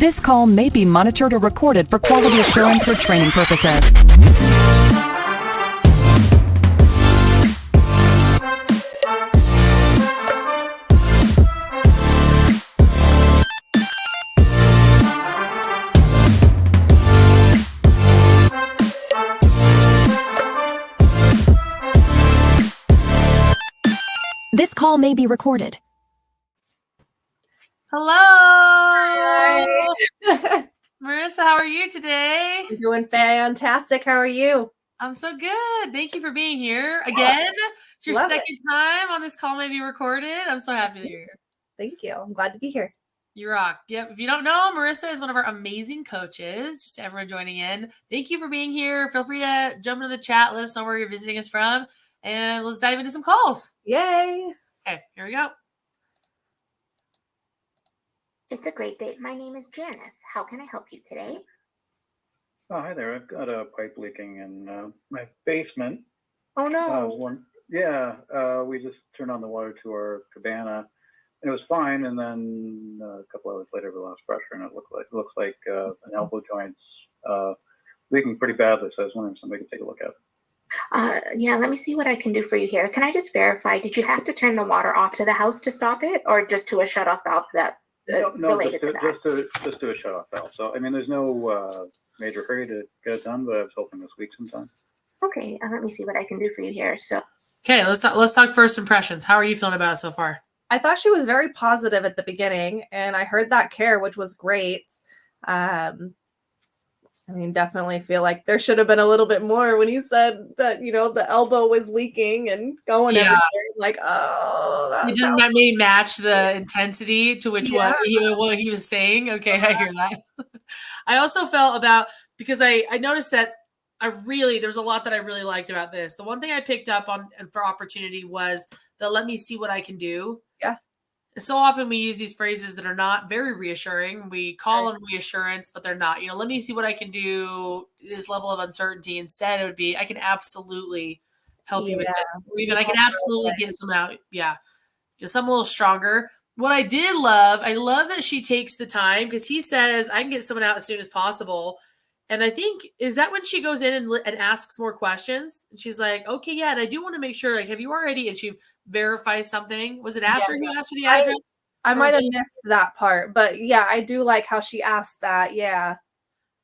This call may be monitored or recorded for quality assurance or training purposes. This call may be recorded. Hello. Hi. Marissa, how are you today? I'm doing fantastic. How are you? I'm so good. Thank you for being here again. It's your second time on This Call May Be Recorded. I'm so happy that you're here. Thank you. I'm glad to be here. You rock. Yep. If you don't know, Marissa is one of our amazing coaches. Just to everyone joining in. Thank you for being here. Feel free to jump into the chat. Let us know where you're visiting us from. And let's dive into some calls. Yay. Okay, here we go. It's a great day. My name is Janice. How can I help you today? Oh, hi there. I've got a pipe leaking in my basement. Oh no. We just turned on the water to our cabana. It was fine, and then a couple hours later, we lost pressure, and it looks like an elbow joint's leaking pretty badly. So I was wondering if somebody could take a look at it. Yeah, let me see what I can do for you here. Can I just verify, did you have to turn the water off to the house to stop it, or just to a shutoff valve that is related to that? Just to a shutoff valve. So, I mean, there's no major hurry to get it done, but I was hoping this week sometime. Okay, let me see what I can do for you here. So, Okay, let's talk first impressions. How are you feeling about it so far? I thought she was very positive at the beginning, and I heard that care, which was great. Definitely feel like there should have been a little bit more when he said that, the elbow was leaking and going everywhere. Like, he didn't maybe match the intensity to which what he was saying. Okay, I hear that. I also felt because I noticed that there's a lot that I really liked about this. The one thing I picked up on and for opportunity was the let me see what I can do. Yeah. So often we use these phrases that are not very reassuring. We call them reassurance, but they're not. Let me see what I can do, this level of uncertainty. Instead, it would be, I can absolutely help you with it. Or even I can absolutely get some out. Yeah. Something a little stronger. What I love that she takes the time, because he says, I can get someone out as soon as possible. And I think, is that when she goes in and asks more questions? And she's like, okay, yeah, and I do want to make sure, like, have you already, and she verifies something? Was it after he asked for the address? I might have missed that part, but yeah, I do like how she asked that. Yeah.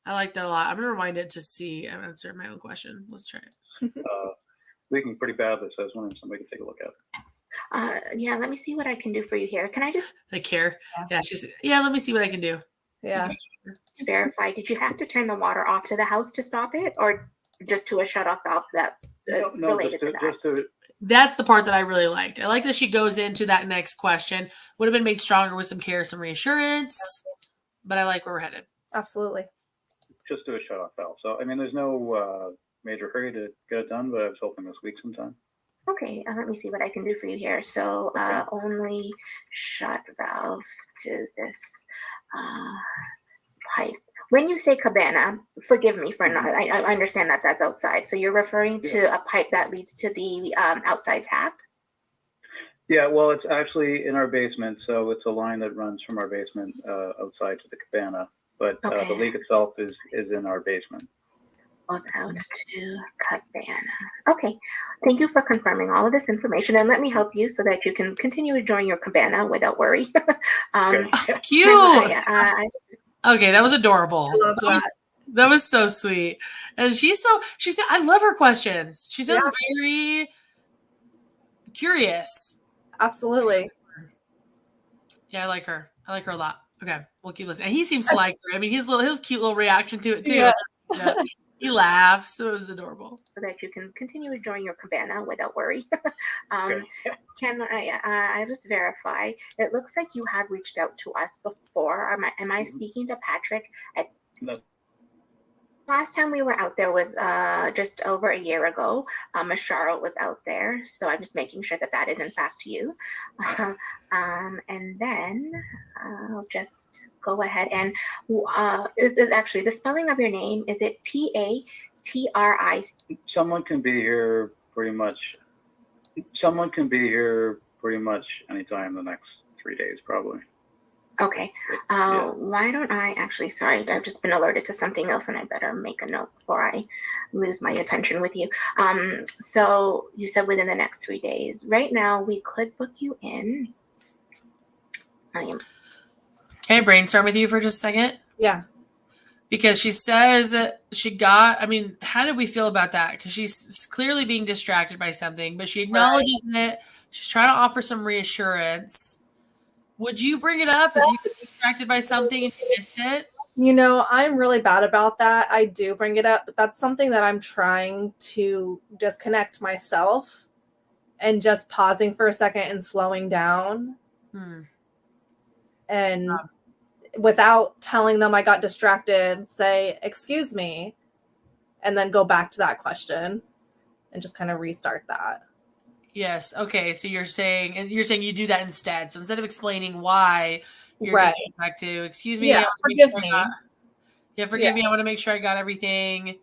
I like that a lot. I'm going to rewind it to see and answer my own question. Let's try it. Leaking pretty badly, so I was wondering if somebody could take a look at it. Yeah, let me see what I can do for you here. Can I just... The care. Yeah, let me see what I can do. Yeah. To verify, did you have to turn the water off to the house to stop it, or just to a shutoff valve that is related to that? That's the part that I really liked. I like that she goes into that next question. Would have been made stronger with some care, some reassurance, but I like where we're headed. Absolutely. Just to a shutoff valve. So, I mean, there's no major hurry to get it done, but I was hoping this week sometime. Okay, let me see what I can do for you here. So, only shut valve to this pipe. When you say cabana, forgive me for not, I understand that that's outside. So you're referring to a pipe that leads to the outside tap? Yeah, well, it's actually in our basement. So it's a line that runs from our basement outside to the cabana. But the leak itself is in our basement. Goes out to cabana. Okay, thank you for confirming all of this information, and let me help you so that you can continue enjoying your cabana without worry. Cute. Okay, that was adorable. I love that. That was so sweet. And she said, I love her questions. She sounds very curious. Absolutely. Yeah, I like her. I like her a lot. Okay, we'll keep listening. And he seems to like her. I mean, his cute little reaction to it too. Yeah. He laughs. So it was adorable. So that you can continue enjoying your cabana without worry. Can I just verify? It looks like you have reached out to us before. Am I speaking to Patrick? No. Last time we were out there was just over a year ago. Miss Charlotte was out there, so I'm just making sure that is in fact you. And then I'll just go ahead and is actually the spelling of your name. Is it Patri? Someone can be here pretty much. Anytime in the next 3 days, probably. Okay. Yeah. Why don't I actually, sorry, I've just been alerted to something else and I better make a note before I lose my attention with you. So you said within the next 3 days. Right now, we could book you in. I am Can I brainstorm with you for just a second? Yeah. Because she says she got, I mean, how did we feel about that? Because she's clearly being distracted by something, but she acknowledges it. She's trying to offer some reassurance. Would you bring it up if you were distracted by something and you missed it? You know, I'm really bad about that. I do bring it up, but that's something that I'm trying to disconnect myself and just pausing for a second and slowing down. And without telling them I got distracted, say, excuse me, and then go back to that question and just kind of restart that. Yes. Okay. So you're saying you do that instead. So instead of explaining why, you're Right. just going back to, excuse me. Yeah, I wanna make forgive sure me. forgive me. I want to make sure I got everything.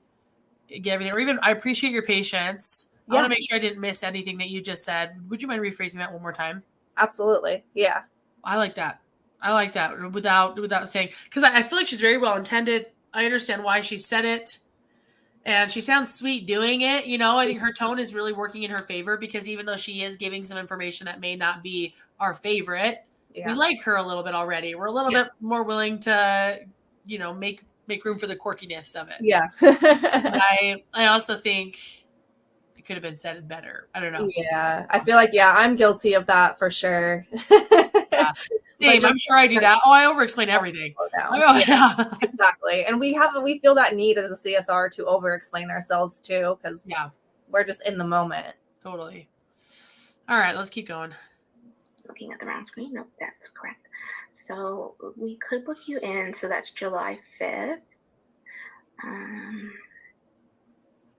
Get everything. Or even, I appreciate your patience. I Yeah. want to make sure I didn't miss anything that you just said. Would you mind rephrasing that one more time? Absolutely. Yeah. I like that. I like that without saying, because I feel like she's very well intended. I understand why she said it. And she sounds sweet doing it. You know, I think her tone is really working in her favor because even though she is giving some information that may not be our favorite, we like her a little bit already. We're a little bit more willing to, you know, make room for the quirkiness of it. Yeah. But I also think it could have been said better. I don't know. Yeah. I feel like, I'm guilty of that for sure. Yeah. Same. I'm sure I do that. Oh, I over-explain everything. Yeah. Exactly. And we feel that need as a CSR to over-explain ourselves too, because we're just in the moment. Totally. All right, let's keep going. looking at the round screen. Nope, that's correct. So we could book you in. So that's July 5th.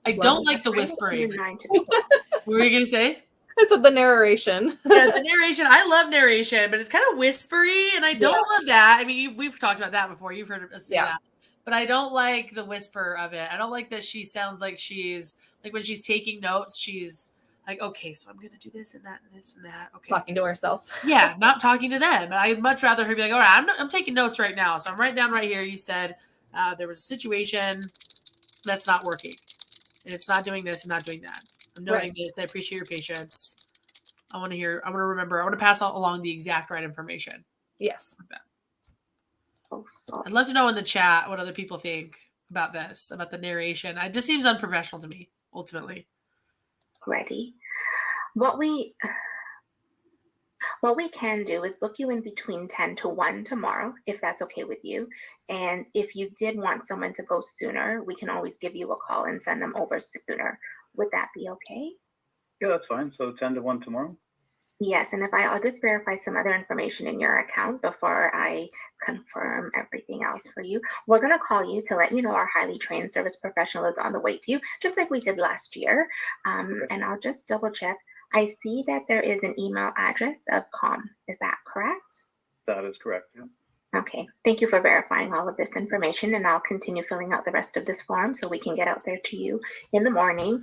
I don't like the whispering. What were you going to say? I said the narration. Yeah, the narration. I love narration, but it's kind of whispery, and I don't love that. I mean, we've talked about that before. You've heard us say that. But I don't like the whisper of it. I don't like that she sounds like she's, like when she's taking notes, she's like, okay, so I'm going to do this and that and this and that. Okay. Talking to herself. Yeah, not talking to them. I'd much rather her be like, all right, I'm taking notes right now. So I'm writing down right here. You said there was a situation that's not working. And it's not doing this and not doing that. I'm noting this. I appreciate your patience. I want to remember. I want to pass along the exact right information. Yes. Like I'd love to know in the chat what other people think about this, about the narration. It just seems unprofessional to me, ultimately. Ready. What we can do is book you in between 10 to 1 tomorrow, if that's okay with you. And if you did want someone to go sooner, we can always give you a call and send them over sooner. Would that be okay? Yeah, that's fine. So 10 to 1 tomorrow? Yes, and I'll just verify some other information in your account before I confirm everything else for you. We're going to call you to let you know our highly trained service professional is on the way to you, just like we did last year. And I'll just double check. I see that there is an email address of COM. Is that correct? That is correct, yeah. Okay, thank you for verifying all of this information, and I'll continue filling out the rest of this form so we can get out there to you in the morning.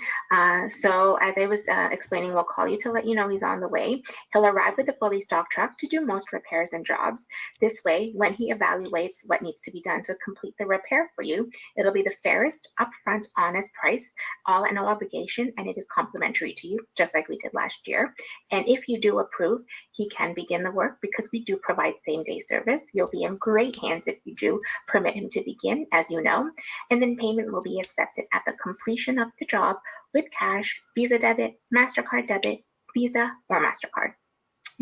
So as I was explaining, we'll call you to let you know he's on the way. He'll arrive with a fully stocked truck to do most repairs and jobs. This way, when he evaluates what needs to be done to complete the repair for you, it'll be the fairest, upfront, honest price, all at no obligation, and it is complimentary to you, just like we did last year. And if you do approve, he can begin the work because we do provide same-day service. You'll be in great hands if you do permit him to begin, as you know, and then payment will be accepted at the completion of the job with cash, Visa debit, MasterCard debit, Visa, or MasterCard.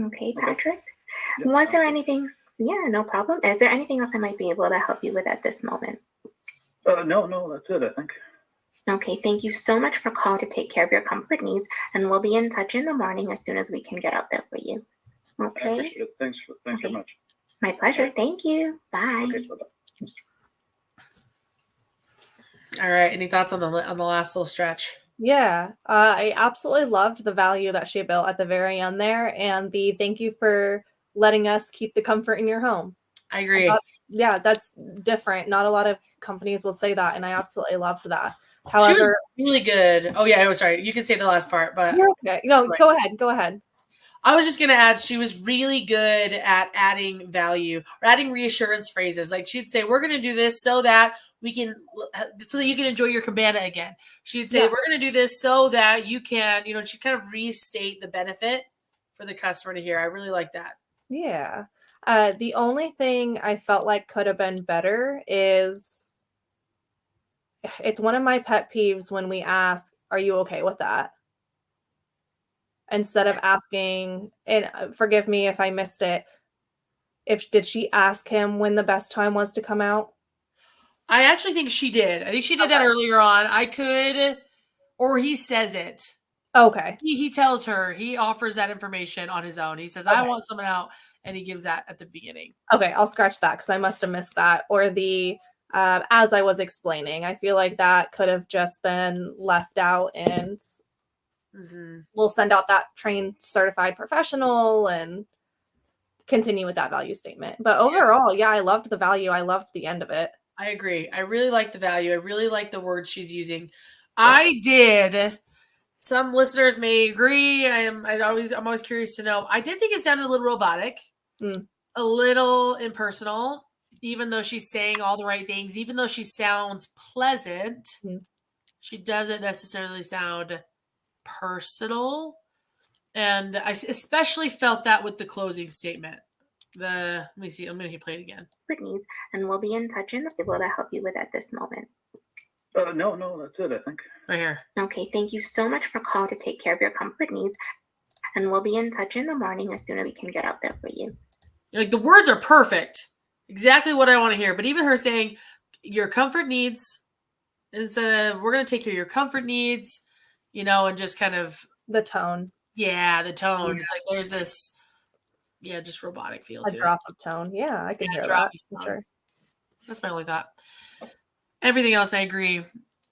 Okay, Patrick? Yep. Was there anything? Yeah, no problem. Is there anything else I might be able to help you with at this moment? No, that's it, I think. Okay, thank you so much for calling to take care of your comfort needs, and we'll be in touch in the morning as soon as we can get out there for you. Okay? I appreciate it. Thanks so much. My pleasure. Thank you. Bye. Okay, bye-bye. All right. Any thoughts on the last little stretch? Yeah, I absolutely loved the value that she built at the very end there, and the thank you for letting us keep the comfort in your home. I agree. Yeah, that's different. Not a lot of companies will say that, and I absolutely loved that. However, she was really good. Oh yeah, I'm sorry. You can say the last part, but you're okay. No, right. Go ahead. I was just going to add, she was really good at adding value or adding reassurance phrases. Like she'd say, we're going to do this so that you can enjoy your cabana again. She'd say, we're going to do this so that you can, she kind of restate the benefit for the customer to hear. I really like that. Yeah. The only thing I felt like could have been better is it's one of my pet peeves when we ask, are you okay with that? Instead of asking, and forgive me if I missed it, did she ask him when the best time was to come out? I actually think she did. I think she did that earlier on. Or he says it. Okay. He tells her, he offers that information on his own. He says, I want someone out, and he gives that at the beginning. Okay, I'll scratch that because I must have missed that. Or the as I was explaining, I feel like that could have just been left out, and we'll send out that trained certified professional and continue with that value statement. But overall, I loved the value. I loved the end of it. I agree. I really like the value. I really like the words she's using. I did. Some listeners may agree. I'm always curious to know. I did think it sounded a little robotic, a little impersonal, even though she's saying all the right things, even though she sounds pleasant, she doesn't necessarily sound personal. And I especially felt that with the closing statement. Let me see. I'm going to play it again. Needs, and we'll be in touch and able to help you with at this moment. No, that's it, I think. Right here. Okay, thank you so much for calling to take care of your comfort needs, and we'll be in touch in the morning as soon as we can get out there for you. Like, the words are perfect. Exactly what I want to hear. But even her saying your comfort needs, instead of we're going to take care of your comfort needs, and just kind of the tone. Yeah, the tone. It's like there's this, just robotic feel to it. A drop of tone. Yeah, I can hear that for sure. That's my only thought. Everything else, I agree.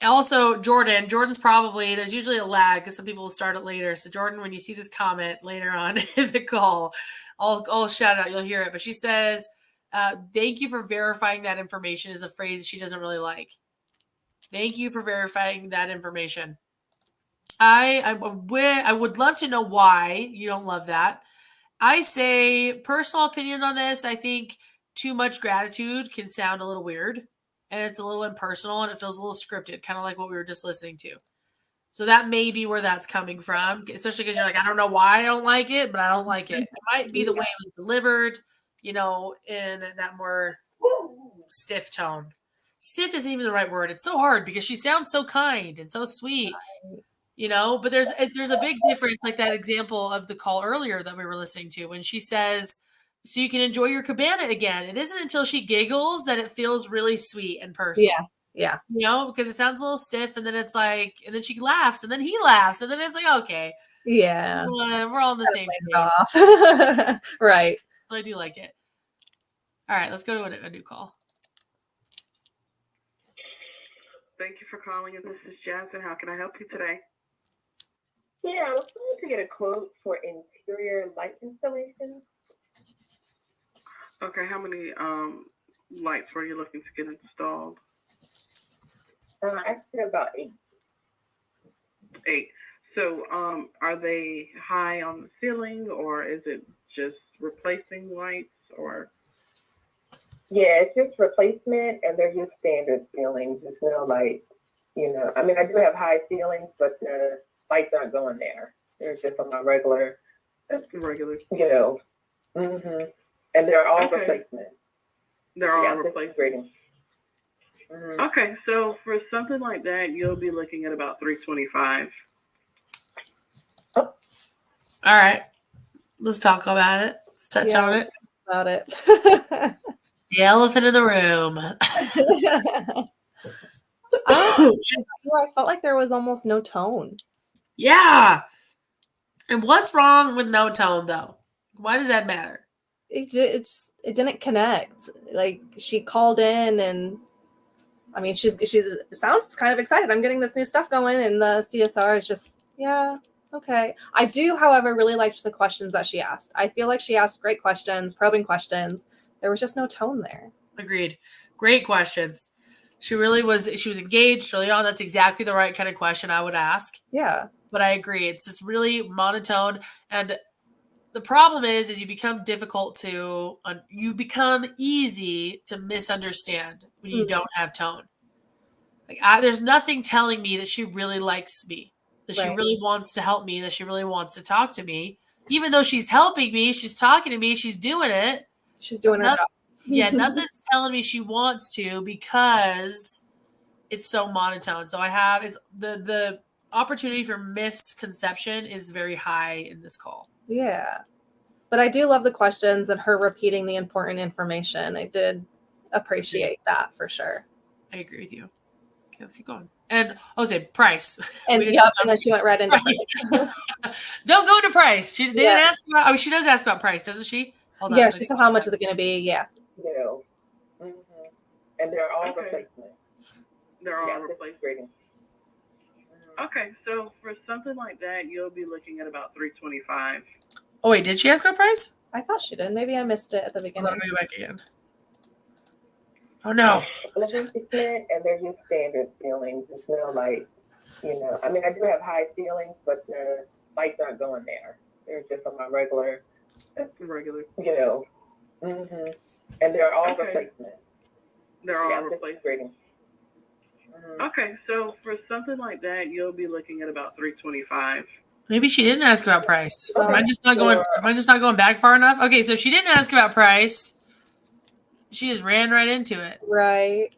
Also, Jordan's probably, there's usually a lag because some people will start it later. So Jordan, when you see this comment later on in the call, I'll shout out, you'll hear it. But she says, thank you for verifying that information is a phrase she doesn't really like. Thank you for verifying that information. I would love to know why you don't love that. I say personal opinion on this. I think too much gratitude can sound a little weird. And it's a little impersonal and it feels a little scripted, kind of like what we were just listening to. So that may be where that's coming from, especially because you're like, I don't know why I don't like it, but I don't like it. It might be the way it was delivered, in that more stiff tone. Stiff isn't even the right word. It's so hard because she sounds so kind and so sweet, but there's a big difference, like that example of the call earlier that we were listening to when she says, so you can enjoy your cabana again. It isn't until she giggles that it feels really sweet and personal. Yeah. Because it sounds a little stiff, and then it's like, and then she laughs, and then he laughs, and then it's like, okay. Yeah. We're all on the same page. Right. So I do like it. All right, let's go to a new call. Thank you for calling. This is Jasmine. How can I help you today? Yeah, I was trying to get a quote for interior light installation. Okay, how many lights were you looking to get installed? Actually, about 8. 8. So, are they high on the ceiling, or is it just replacing lights, or? Yeah, it's just replacement, and they're just standard ceilings. There's no I do have high ceilings, but the lights aren't going there. They're just on my regular. And they're all replacement. They're all replacement. Okay, so for something like that, you'll be looking at about $325. All right, let's talk about it. Let's touch on it. About it. The elephant in the room. I felt like there was almost no tone. Yeah. And what's wrong with no tone, though? Why does that matter? It didn't connect. Like, she called in, and I mean, she sounds kind of excited. I'm getting this new stuff going, and the CSR is just, okay. I do, however, really liked the questions that she asked. I feel like she asked great questions, probing questions. There was just no tone there. Agreed. Great questions. She was engaged early on. That's exactly the right kind of question I would ask. Yeah. But I agree. It's this really monotone. And the problem is you become difficult to, you become easy to misunderstand when you don't have tone. Like there's nothing telling me that she really likes me, that she Right. really wants to help me, that she really wants to talk to me. Even though she's helping me, she's talking to me, she's doing it. She's doing her job. Yeah, nothing's telling me she wants to because it's so monotone. So it's the opportunity for misconception is very high in this call. Yeah. But I do love the questions and her repeating the important information. I did appreciate that for sure. I agree with you. Okay, let's keep going. And Jose, price. And We didn't yep, talk and then she went right into price. Don't go to price. They didn't ask about. Oh, she does ask about price, doesn't she? Hold on, yeah, let she me said go how to much is price. it going to be? Yeah. You know, and they're all Okay. replacements. They're all Yeah, this is replacements. great. Okay, so for something like that, you'll be looking at about $325. Oh wait, did she ask about price? I thought she did. Maybe I missed it at the Hold beginning. on, let me go back again. Oh no. Replacement, and they're just standard ceilings. It's no like, you know, I mean, I do have high ceilings, but the lights aren't going there. They're just on my regular, Regular. you know. And they're all Okay. replacements. They're all Yeah, this is replacements. great. Okay, so for something like that, you'll be looking at about $325. Maybe she didn't ask about price. Okay. Am I just not going back far enough? Okay, so if she didn't ask about price, she just ran right into it. Right.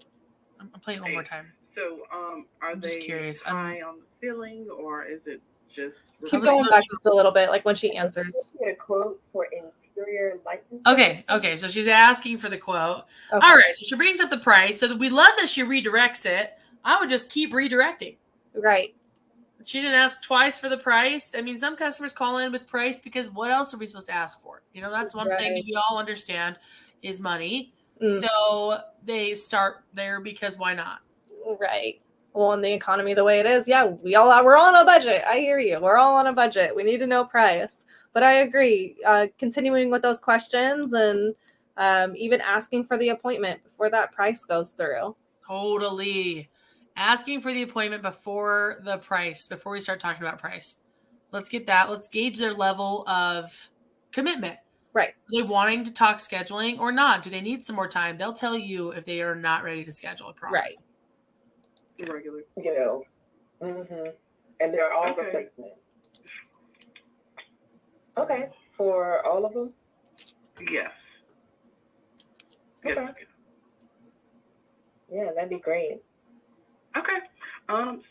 I'm playing it one more time. So, are I'm just they curious. high on the ceiling, or is it just? Keep was going so- back just a little bit, like when she answers. Get a quote for interior lighting. Okay, so she's asking for the quote. Okay. All right, so she brings up the price. So we love that she redirects it. I would just keep redirecting. Right. She didn't ask twice for the price. I mean, some customers call in with price because what else are we supposed to ask for? You know, that's one thing that Right. we all understand is money. Mm. So they start there because why not? Right. Well, in the economy the way it is, yeah, we're on a budget. I hear you. We're all on a budget. We need to know price. But I agree. Continuing with those questions and even asking for the appointment before that price goes through. Totally. Asking for the appointment before the price, before we start talking about price. Let's get that. Let's gauge their level of commitment. Right. Are they wanting to talk scheduling or not? Do they need some more time? They'll tell you if they are not ready to schedule, I promise. Right. Regular. You know. And they're all Okay. replacements. Okay. For all of them? Yes. Yes. Okay. Yeah, that'd be great. Okay.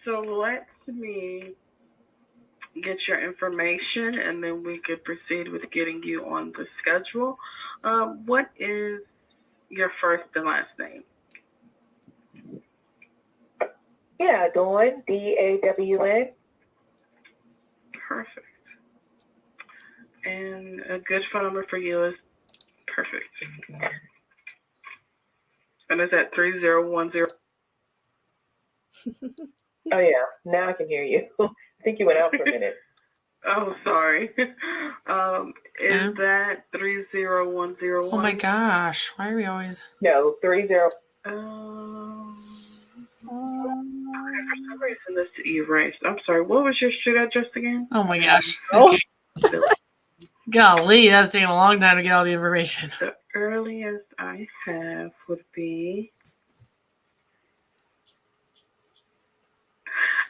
So let me get your information, and then we could proceed with getting you on the schedule. What is your first and last name? Yeah, Dawn, Dawn. Perfect. And a good phone number for you is perfect. And is that 3010? Oh yeah, now I can hear you. I think you went out for a minute. Oh, sorry. Is that 30101? Oh my gosh. Why are we always No, 30. For some reason this erased. I'm sorry. What was your street address again? Oh my gosh. Oh. Golly, that's taking a long time to get all the information. The earliest I have would be,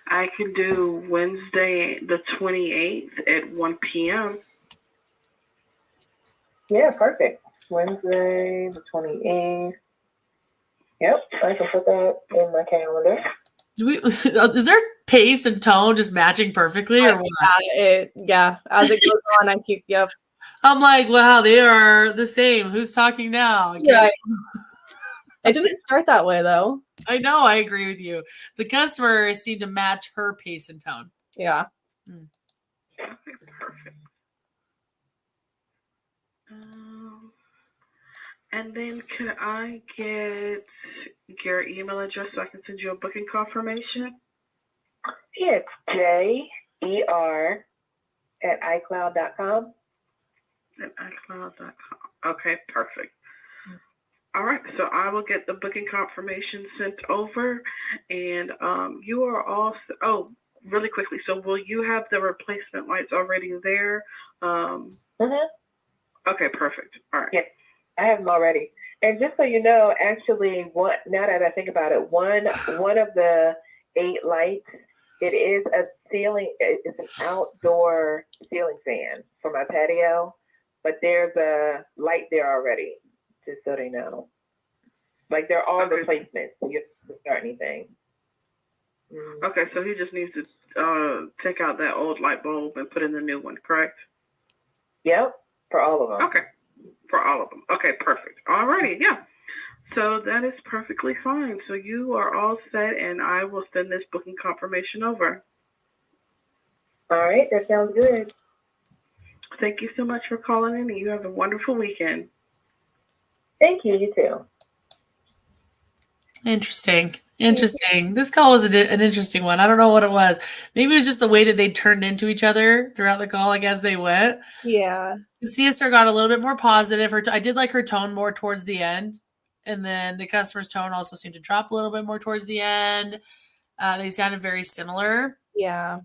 I could do Wednesday the 28th at 1 p.m. Yeah, perfect. Wednesday, the 28th. Yep, I can put that in my calendar. Is their pace and tone just matching perfectly or what? As it goes on, I keep, yep. I'm like, wow, they are the same. Who's talking now? I can't- Right. It didn't start that way though. I know, I agree with you. The customers seem to match her pace and tone. Yeah. Okay, perfect. And then can I get your email address so I can send you a booking confirmation? Yeah, it's JER@iCloud.com. At iCloud.com. Okay, perfect. All right, so I will get the booking confirmation sent over, and you are all. Oh, really quickly. So, will you have the replacement lights already there Mhm. Okay, perfect. All right. Yeah. I have them already. And just so you know, actually, now that I think about it, one of the 8 lights, it is a ceiling. It's an outdoor ceiling fan for my patio, but there's a light there already. Just so they know, like they're all Okay. replacements. So you don't have to start anything. Okay, so he just needs to take out that old light bulb and put in the new one, correct? Yep, for all of them. Okay, for all of them. Okay, perfect. Alrighty, yeah. So that is perfectly fine. So you are all set, and I will send this booking confirmation over. All right, that sounds good. Thank you so much for calling in, and you have a wonderful weekend. Thank you. You too. Interesting. This call was an interesting one. I don't know what it was. Maybe it was just the way that they turned into each other throughout the call, like as they went. Yeah. The CSR got a little bit more positive. I did like her tone more towards the end. And then the customer's tone also seemed to drop a little bit more towards the end. They sounded very similar. Yeah.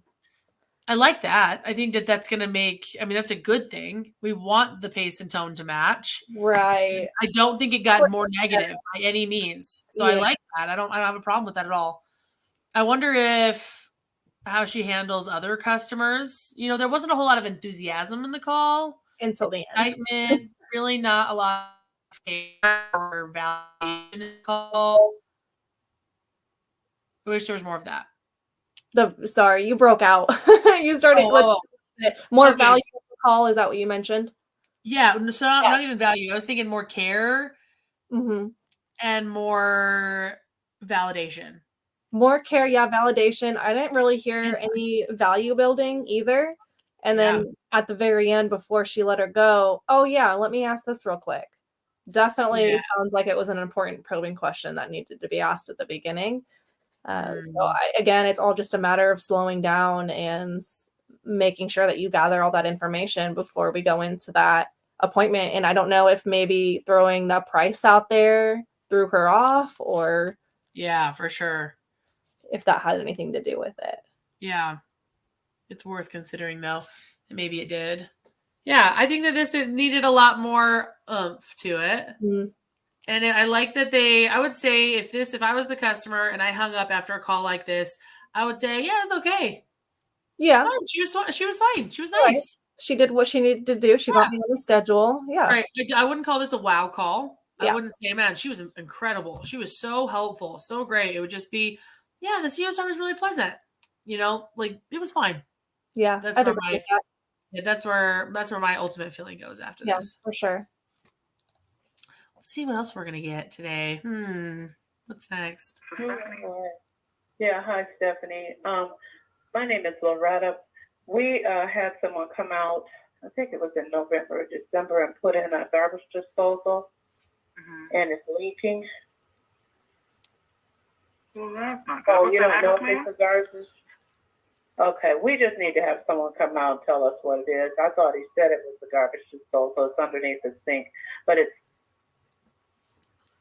I like that. I think that that's going to that's a good thing. We want the pace and tone to match. Right. I don't think it got more negative by any means. So I Yeah. like that. I don't have a problem with that at all. I wonder how she handles other customers. There wasn't a whole lot of enthusiasm in the call. Until the end. Excitement, really not a lot of care or value in the call. I wish there was more of that. Sorry, you broke out. You started more Okay. value in the call. Is that what you mentioned? Yeah, so not Yes. even value. I was thinking more care Mm-hmm. and more validation. More care, yeah, validation. I didn't really hear any value building either. And then at the very end, before she let her go, oh yeah, let me ask this real quick. Definitely Yeah. sounds like it was an important probing question that needed to be asked at the beginning. Again, it's all just a matter of slowing down and making sure that you gather all that information before we go into that appointment. And I don't know if maybe throwing the price out there threw her off, or Yeah, for sure. if that had anything to do with it. Yeah. It's worth considering though. And maybe it did. Yeah, I think that this needed a lot more oomph to it. Mm. And I like that I would say if I was the customer and I hung up after a call like this, I would say, yeah, it's okay. Yeah. Fine. She was fine. She was Right. nice. She did what she needed to do. She got me on the schedule. Yeah. Right. I wouldn't call this a wow call. Yeah. I wouldn't say, man, she was incredible. She was so helpful, so great. It would just be, yeah, the CSR was really pleasant. Like it was fine. Yeah. That's I'd where agree with that. that's where my ultimate feeling goes after Yeah, this. for sure. Let's see what else we're gonna get today. What's next? Yeah, hi Stephanie. My name is Loretta. We had someone come out, I think it was in November or December, and put in a garbage disposal, and it's leaking. Well, that's not good. So What's you the don't know if address, it's a garbage? Okay, we just need to have someone come out and tell us what it is. I thought he said it was the garbage disposal. It's underneath the sink, but it's,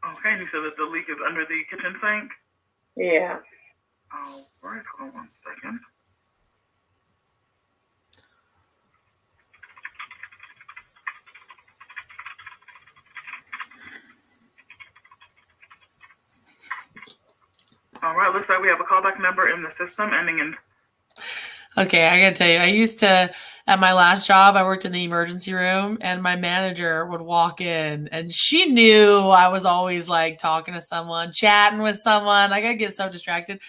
Okay, and you said that the leak is under the kitchen sink? yeah. All right, hold on 1 second. All right, looks like we have a callback number in the system ending in. Okay, I gotta tell you, I used to, at my last job, I worked in the emergency room, and my manager would walk in, and she knew I was always like talking to someone, chatting with someone. Like, I'd get so distracted.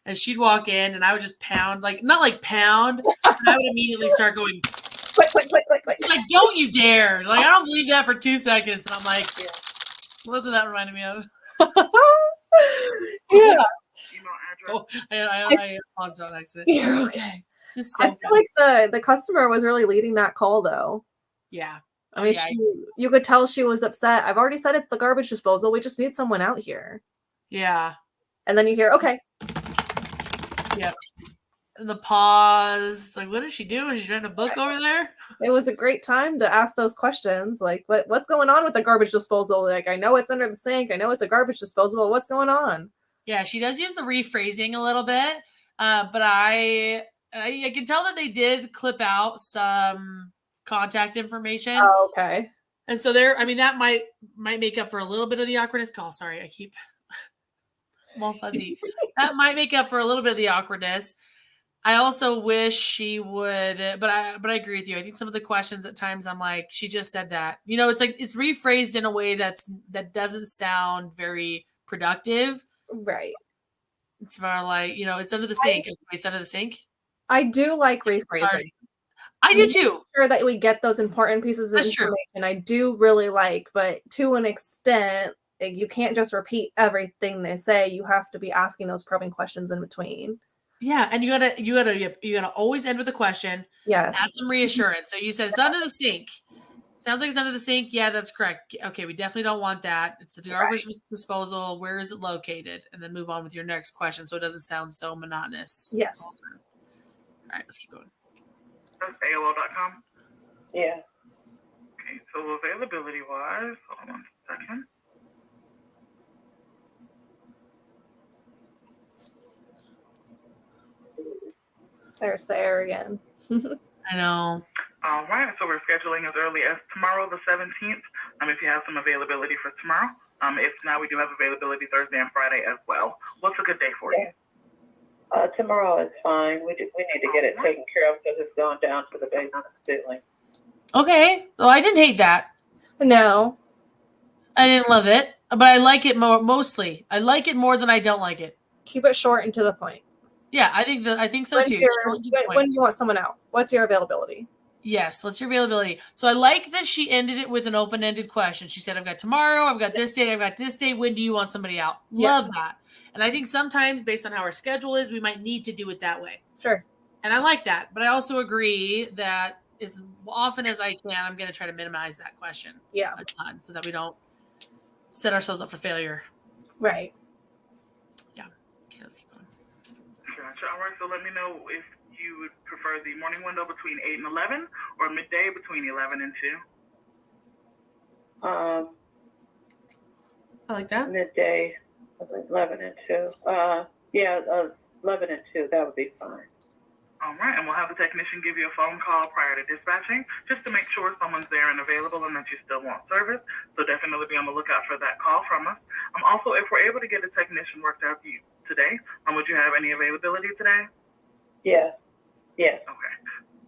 And she'd walk in, and I would just pound, like, not like pound, but I would immediately start going, Click, click, click, click, click. like, don't you dare. Like, I don't believe that for 2 seconds. And I'm like, what did that remind me of? Yeah. Email address. Oh, I paused it on accident. You're okay. Just so I feel funny. like the customer was really leading that call though. Yeah. I mean, Yeah. you could tell she was upset. I've already said it's the garbage disposal. We just need someone out here. Yeah. And then you hear, okay. Yep. And the pause. Like, what is she doing? Is she trying to book over there? It was a great time to ask those questions. Like, what's going on with the garbage disposal? Like, I know it's under the sink. I know it's a garbage disposal. But what's going on? Yeah, she does use the rephrasing a little bit. But I can tell that they did clip out some contact information. Oh, okay. And so there, I mean, that might make up for a little bit of the awkwardness. Call, sorry, I keep I'm all fuzzy. That might make up for a little bit of the awkwardness. I also wish she would, but I agree with you. I think some of the questions at times I'm like, she just said that. You know, it's like it's rephrased in a way that doesn't sound very productive. Right. It's more like, you know, it's under the sink. It's under the sink. I do like rephrasing. I do too. Sure that we get those important pieces of That's true. information. I do really like, but to an extent, you can't just repeat everything they say. You have to be asking those probing questions in between. Yeah, and you gotta always end with a question. Yes. Add some reassurance. So you said it's under the sink. Sounds like it's under the sink. Yeah, that's correct. Okay, we definitely don't want that. It's the garbage disposal. Where is it located? And then move on with your next question so it doesn't sound so monotonous. Yes. All right, let's keep going. That's AOL.com. Yeah. Okay, so availability wise, hold on 1 second. There's the air again. I know. All right, so we're scheduling as early as tomorrow, the 17th. If you have some availability for tomorrow. If not, we do have availability Thursday and Friday as well. What's a good day for you? Tomorrow is fine. We need to get it taken care of because it's going down to the basement ceiling. Okay. Well, I didn't hate that. No. I didn't love it, but I like it mostly. I like it more than I don't like it. Keep it short and to the point. Yeah, I think so When's too. when do you want someone out? What's your availability? Yes. What's your availability? So I like that she ended it with an open-ended question. She said, I've got tomorrow, I've got this date, I've got this date. When do you want somebody out? Yes. Love that. And I think sometimes based on how our schedule is, we might need to do it that way. Sure. And I like that. But I also agree that as often as I can, I'm going to try to minimize that question Yeah. a ton so that we don't set ourselves up for failure. Right. Yeah. Okay, let's keep going. Gotcha. All right, so let me know if you would prefer the morning window between 8 and 11 or midday between 11 and 2. I like that. Midday, 11 and 2. 11 and 2, that would be fine. All right, and we'll have the technician give you a phone call prior to dispatching just to make sure someone's there and available and that you still want service. So definitely be on the lookout for that call from us. Also, if we're able to get a technician worked out for you today, would you have any availability today? Yes. Yes. Okay,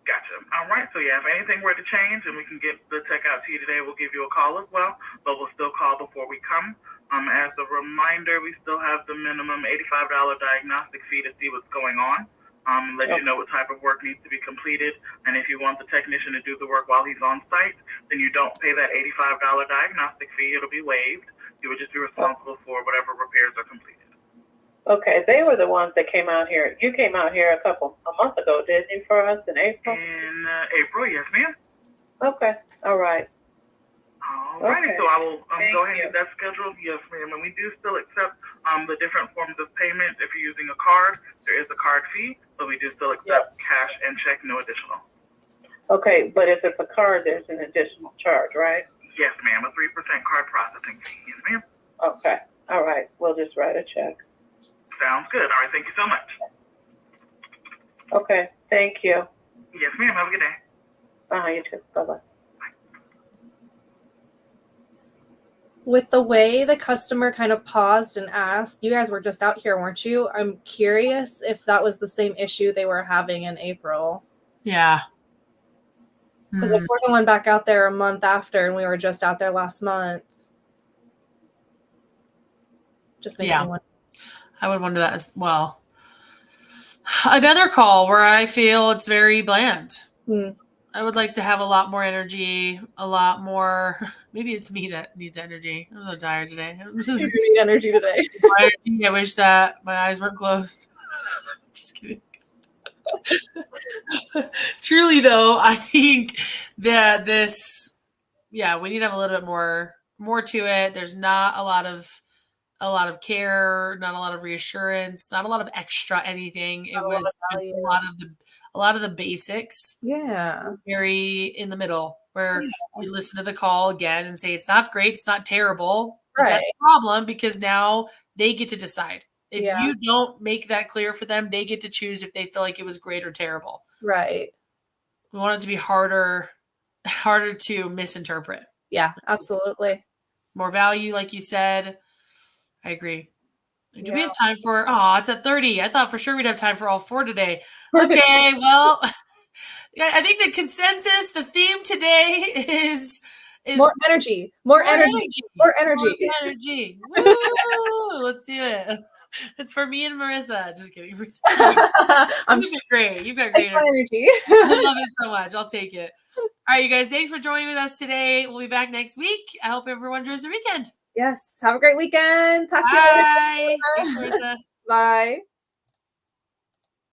gotcha. All right, so yeah, if anything were to change and we can get the tech out to you today, we'll give you a call as well, but we'll still call before we come. As a reminder, we still have the minimum $85 diagnostic fee to see what's going on. Let you know what type of work needs to be completed. And if you want the technician to do the work while he's on site, then you don't pay that $85 diagnostic fee. It'll be waived. You would just be responsible for whatever repairs are completed. Okay, they were the ones that came out here. You came out here a month ago, didn't you, for us in April? In April, yes, ma'am. Okay, all right. All righty, Okay. so I will Thank go ahead you. and get that scheduled. Yes, ma'am. And we do still accept the different forms of payment. If you're using a card, there is a card fee, but we do still accept cash and check, no additional. Okay, but if it's a card, there's an additional charge, right? Yes, ma'am. A 3% card processing fee. Yes, ma'am. Okay, all right. We'll just write a check. Sounds good. All right, thank you so much. Okay, thank you. Yes, ma'am. Have a good day. You too. Bye-bye. With the way the customer kind of paused and asked, you guys were just out here, weren't you? I'm curious if that was the same issue they were having in April. Yeah. Because if we're going back out there a month after and we were just out there last month, just makes me wonder. I would wonder that as well. Another call where I feel it's very bland. I would like to have a lot more energy, a lot more. Maybe it's me that needs energy. I'm so tired today. I'm just You need energy today. I wish that my eyes weren't closed. Just kidding. Truly, though, I think that we need to have a little bit more to it. There's not a lot of care, not a lot of reassurance, not a lot of extra anything. It was a lot of the basics. Yeah. Very in the middle where we listen to the call again and say, it's not great. It's not terrible. Right. That's a problem because now they get to decide. If you don't make that clear for them, they get to choose if they feel like it was great or terrible. Right. We want it to be harder harder to misinterpret. Yeah, absolutely. More value, like you said. I agree. Do we Yeah. have time for? Oh, it's at 30. I thought for sure we'd have time for all 4 today. Okay, well, I think the consensus, the theme today is More energy. More energy. More energy. More energy. Woo! Let's do it. It's for me and Marissa. Just kidding. I'm You've been great. You've got great energy. I love it so much. I'll take it. All right, you guys. Thanks for joining with us today. We'll be back next week. I hope everyone enjoys the weekend. Yes. Have a great weekend. Talk to you later. Bye. Thanks, Marissa. Bye.